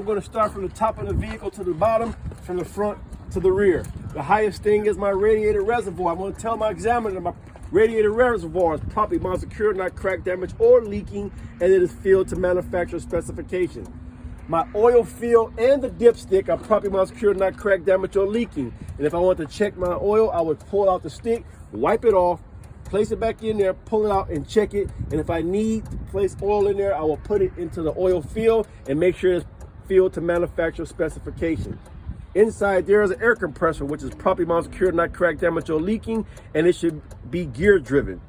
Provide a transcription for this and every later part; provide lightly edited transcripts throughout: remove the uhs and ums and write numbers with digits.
I'm going to start from the top of the vehicle to the bottom, from the front to the rear. The highest thing is my radiator reservoir. I'm going to tell my examiner that my radiator reservoir is properly mount secured, not cracked, damaged, or leaking, and it is filled to manufacturer specification. My oil fill and the dipstick are properly mount secured, not cracked, damaged, or leaking. And if I want to check my oil, I would pull out the stick, wipe it off, place it back in there, pull it out and check it. And if I need to place oil in there, I will put it into the oil fill and make sure it's filled to manufacturer specification. Inside there is an air compressor, which is properly mount secured, not cracked, damaged, or leaking, and it should be gear driven.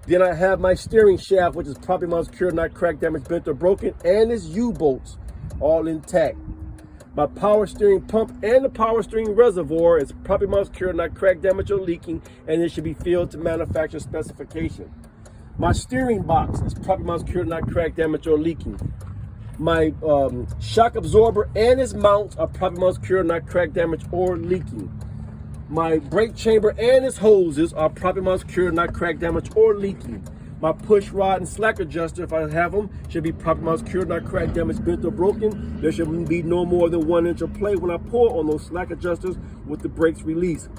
Then I have my steering shaft, which is properly mount secured, not cracked, damaged, bent, or broken, and its U-bolts all intact. My power steering pump and the power steering reservoir is properly mount secured, not cracked, damaged, or leaking, and it should be filled to manufacturer specification. My steering box is properly mount secured, not cracked, damaged, or leaking. My shock absorber and its mounts are properly mount secured, not cracked, damaged, or leaking. My brake chamber and its hoses are properly mount secured, not cracked, damaged, or leaking. My push rod and slack adjuster, if I have them, should be properly mount secured, not cracked, damaged, bent, or broken. There should be no more than 1 inch of play when I pull on those slack adjusters with the brakes released.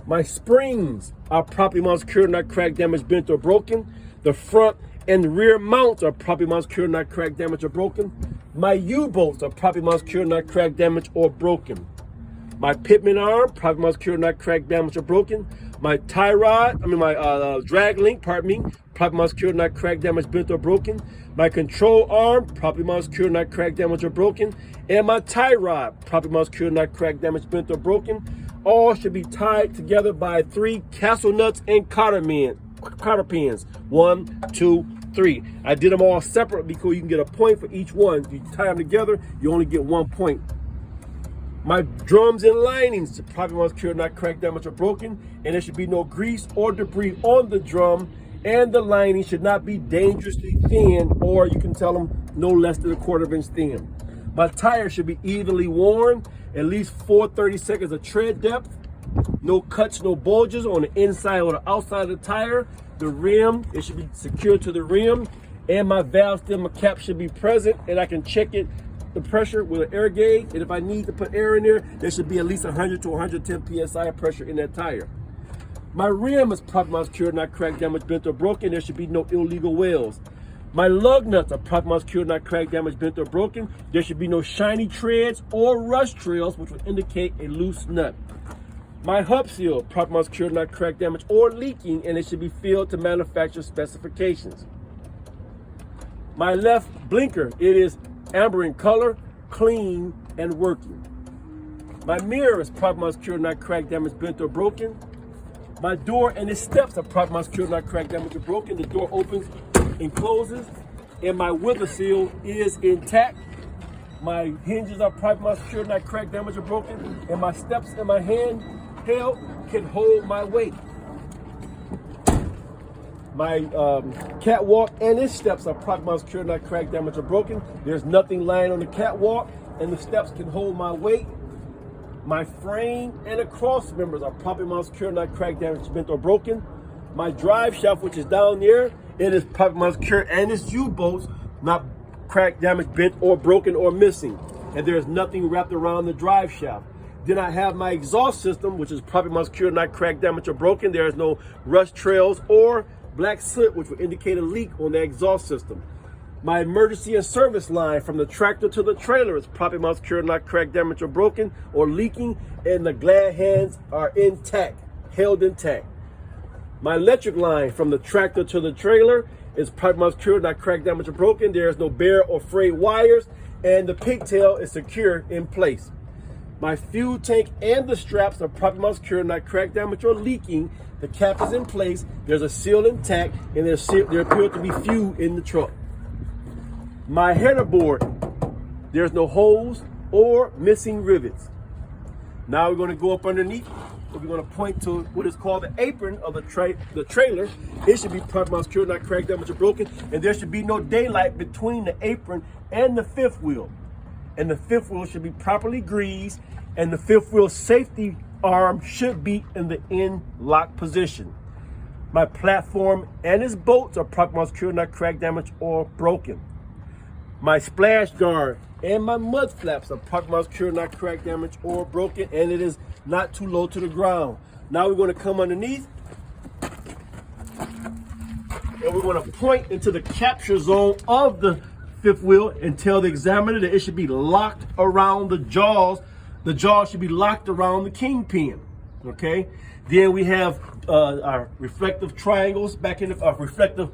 My springs are properly mount secured, not cracked, damaged, bent, or broken. The front and rear mounts are properly mount secured, not cracked, damaged, or broken. My U-bolts are properly mount secured, not cracked, damaged, or broken. My pitman arm, properly mount secured, not cracked, damaged, or broken. My tie rod, my drag link, properly mount secured, not cracked, damaged, bent, or broken. My control arm, properly mount secured, not cracked, damaged, or broken. And my tie rod, properly mount secured, not cracked, damaged, bent, or broken. All should be tied together by 3 castle nuts and cotter pins. 1, 2, 3. I did them all separate because you can get a point for each one. If you tie them together, you only get 1 point. My drums and linings, properly mount secured, not cracked, damaged, or broken, and there should be no grease or debris on the drum, and the lining should not be dangerously thin, or you can tell them no less than 1/4 inch thin. My tire should be evenly worn, at least 4/32 of tread depth, no cuts, no bulges on the inside or the outside of the tire. The rim, it should be secured to the rim, and my valve stem cap should be present, and I can check it, the pressure with an air gauge, and if I need to put air in there should be at least 100 to 110 psi of pressure in that tire. My rim is properly mount secured, not cracked, damaged, bent, or broken. There should be no illegal welds. My lug nuts are properly mount secured, not cracked, damaged, bent, or broken. There should be no shiny treads or rust trails, which would indicate a loose nut. My hub seal, properly mount secured, not cracked, damaged, or leaking, and it should be filled to manufacturer specifications. My left blinker, it is amber in color, clean, and working. My mirror is properly mount secured, not cracked, damaged, bent, or broken. My door and its steps are properly mount secured, not cracked, damaged, or broken. The door opens and closes, and my wither seal is intact. My hinges are properly mount secured, not cracked, damaged, or broken, and my steps in my handheld can hold my weight. My catwalk and its steps are properly mount secured, not cracked, damaged, or broken. There's nothing lying on the catwalk, and the steps can hold my weight. My frame and the cross members are properly mount secured, not cracked, damaged, bent, or broken. My drive shaft, which is down there, it is properly mount secured, and its U-bolts not cracked, damaged, bent, or broken, or missing. And there's nothing wrapped around the drive shaft. Then I have my exhaust system, which is properly mount secured, not cracked, damaged, or broken. There is no rust trails or black soot, which would indicate a leak on the exhaust system. My emergency and service line from the tractor to the trailer is properly mount secured, not cracked, damaged, or broken, or leaking, and the glad hands are intact, held intact. My electric line from the tractor to the trailer is properly mount secured, not cracked, damaged, or broken. There is no bare or frayed wires, and the pigtail is secure in place. My fuel tank and the straps are properly mount secured, not cracked, damaged, or leaking. The cap is in place. There's a seal intact, and there appears to be fuel in the truck. My header board, there's no holes or missing rivets. Now we're going to go up underneath. We're going to point to what is called the apron of the trailer. It should be properly mount secured, not cracked, damaged, or broken, and there should be no daylight between the apron and the fifth wheel. And the fifth wheel should be properly greased, and the fifth wheel safety arm should be in the end lock position. My platform and its bolts are properly mount secured, not cracked, damaged, or broken. My splash guard and my mud flaps are properly secured, not cracked, damaged, or broken, and it is not too low to the ground. Now we're going to come underneath, and we're going to point into the capture zone of the fifth wheel and tell the examiner that it should be locked around the jaws. The jaws should be locked around the kingpin. Okay. Then we have our reflective triangles back in the reflective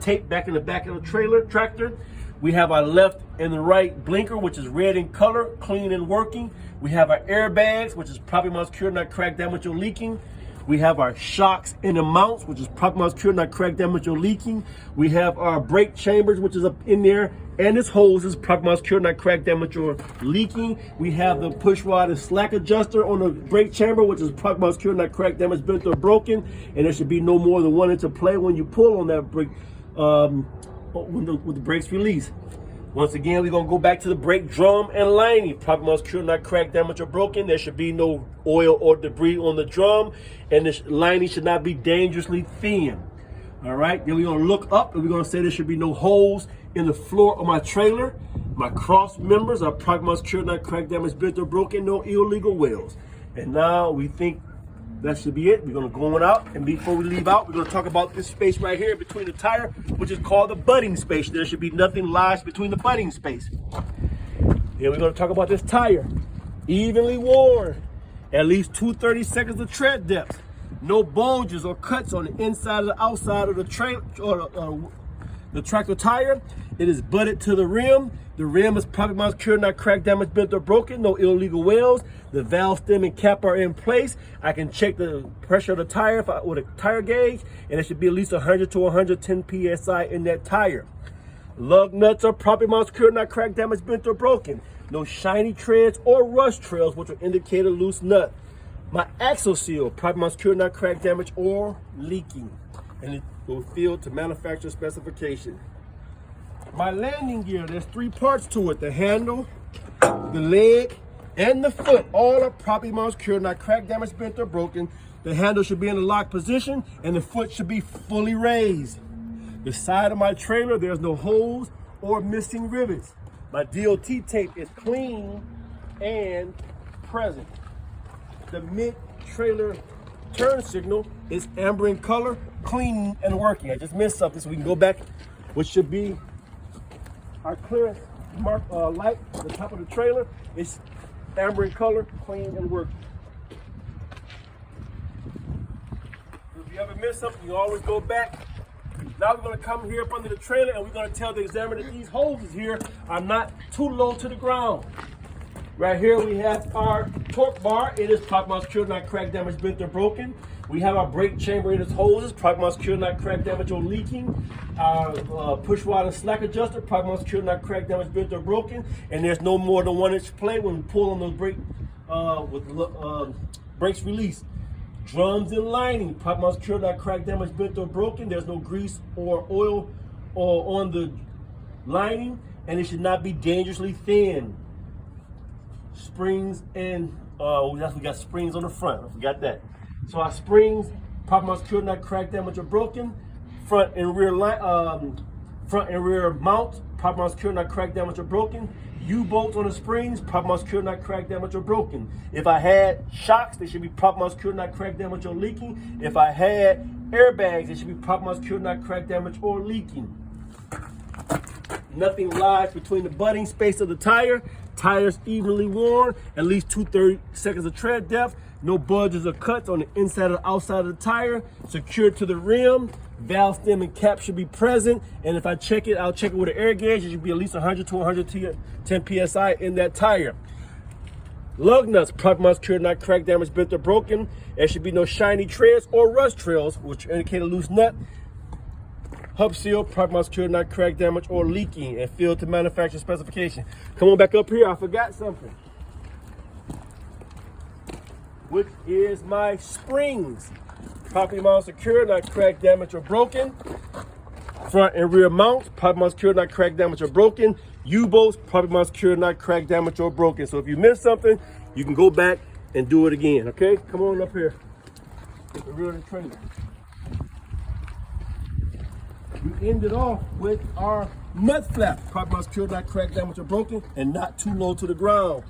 tape back in the back of the tractor. We have our left and the right blinker, which is red in color, clean and working. We have our airbags, which is properly secured, not cracked, damaged, or leaking. We have our shocks and the mounts, which is properly secured, not cracked, damaged, or leaking. We have our brake chambers, which is up in there, and this hose is properly secured, not cracked, damaged, or leaking. We have the push rod and slack adjuster on the brake chamber, which is properly secured, not cracked, damaged, bent, or broken. And there should be no more than 1 inch of play when you pull on that brake, when the brakes release. Once again, we're going to go back to the brake drum and lining. Properly secured, not cracked, damaged, or broken. There should be no oil or debris on the drum, and the lining should not be dangerously thin. All right, then we're going to look up, and we're going to say there should be no holes in the floor of my trailer. My cross members are properly secured, not cracked, damaged, bent, or broken. No illegal welds. And now we think that should be it. We're going to go on out, and before we leave out, we're going to talk about this space right here between the tire, which is called the butting space. There should be nothing lodged between the butting space. Then we're going to talk about this tire. Evenly worn, at least 2/32 of tread depth. No bulges or cuts on the inside or the outside of the the tractor tire. It is butted to the rim. The rim is properly secured, not cracked, damaged, bent, or broken. No illegal welds. The valve stem and cap are in place. I can check the pressure of the tire with a tire gauge, and it should be at least 100 to 110 psi in that tire. Lug nuts are properly secured, not cracked, damaged, bent, or broken. No shiny treads or rust trails, which will indicate a loose nut. My axle seal, properly secured, not cracked, damaged, or leaking, and it will fill to manufacturer specification. My landing gear, there's 3 parts to it: the handle, the leg, and the foot. All are properly secured, not cracked, damaged, bent, or broken. The handle should be in the locked position, and the foot should be fully raised. The side of my trailer, there's no holes or missing rivets. My DOT tape is clean and present. The mid-trailer turn signal is amber in color, clean and working. I just missed something, so we can go back, which should be our clearance mark light at the top of the trailer. Is amber in color, clean and working. If you ever miss something, you always go back. Now we're going to come here up under the trailer, and we're going to tell the examiner that these hoses here are not too low to the ground. Right here we have our torque bar. It is properly secured, not cracked, damaged, bent, or broken. We have our brake chamber in its hoses, properly secured, not cracked, damaged, or leaking. Our push rod and slack adjuster, properly secured, not cracked, damaged, bent, or broken. And there's no more than 1 inch play when we pull on those brakes release. Drums and lining, properly secured, not cracked, damaged, bent, or broken. There's no grease or oil on the lining, and it should not be dangerously thin. Springs and we got springs on the front. I forgot that. So our springs, properly secured, not cracked, damaged, or broken. Front and rear mounts, properly secured, not cracked, damaged, or broken. U-bolts on the springs, properly secured, not cracked, damaged, or broken. If I had shocks, they should be properly secured, not cracked, damaged, or leaking. If I had airbags, they should be properly secured, not cracked, damaged, or leaking. Nothing lies between the butting space of the tire. Tires evenly worn, at least 2/32 of tread depth. No budges or cuts on the inside or outside of the tire. Secured to the rim. Valve stem and cap should be present. And if I check it, I'll check it with an air gauge. It should be at least 100 to 110 psi in that tire. Lug nuts, properly secured, not cracked, damaged, bent, or broken. There should be no shiny treads or rust trails, which indicate a loose nut. Hub seal, properly secured, not cracked, damaged, or leaking, and filled to manufacturer specification. Come on back up here, I forgot something. Which is my springs. Properly secured, not cracked, damaged, or broken. Front and rear mounts, properly secured, not cracked, damaged, or broken. U-bolts, properly secured, not cracked, damaged, or broken. So if you missed something, you can go back and do it again, okay? Come on up here. The rear of the trailer. We ended off with our mud flap. Properly secured, not cracked, damaged, or broken, and not too low to the ground.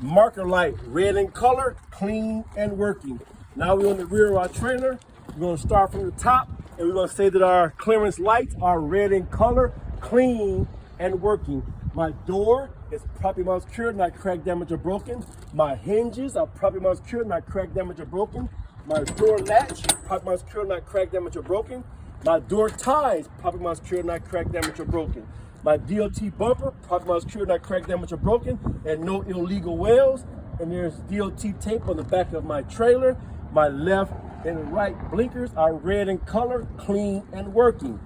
Marker light, red in color, clean and working. Now we're on the rear of our trailer. We're going to start from the top, and we're going to say that our clearance lights are red in color, clean and working. My door is properly secured, not cracked, damaged, or broken. My hinges are properly secured, not cracked, damaged, or broken. My door latch, properly secured, not cracked, damaged, or broken. My door ties, properly secured, not cracked, damaged, or broken. My DOT bumper, properly secured, not cracked, damaged, or broken, and no illegal wells. And there's DOT tape on the back of my trailer. My left and right blinkers are red in color, clean and working.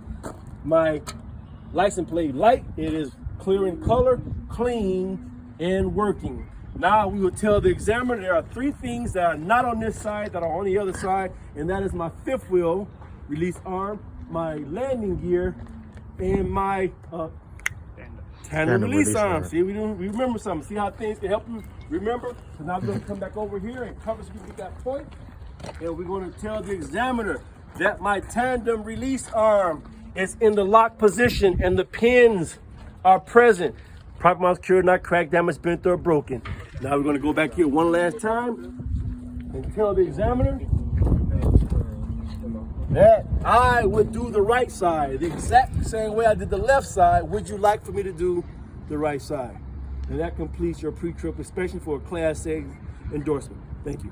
My license plate light, it is clear in color, clean and working. Now we will tell the examiner there are 3 things that are not on this side that are on the other side, and that is my 5th wheel release arm, my landing gear, and my tandem release arm. See, we remember something. See how things can help you remember? So now we're going to come back over here and cover so we get that point. And we're going to tell the examiner that my tandem release arm is in the lock position and the pins are present. Properly secured, not cracked, damaged, bent, or broken. Now we're going to go back here one last time and tell the examiner that I would do the right side the exact same way I did the left side. Would you like for me to do the right side? And that completes your pre-trip inspection for a Class A endorsement. Thank you.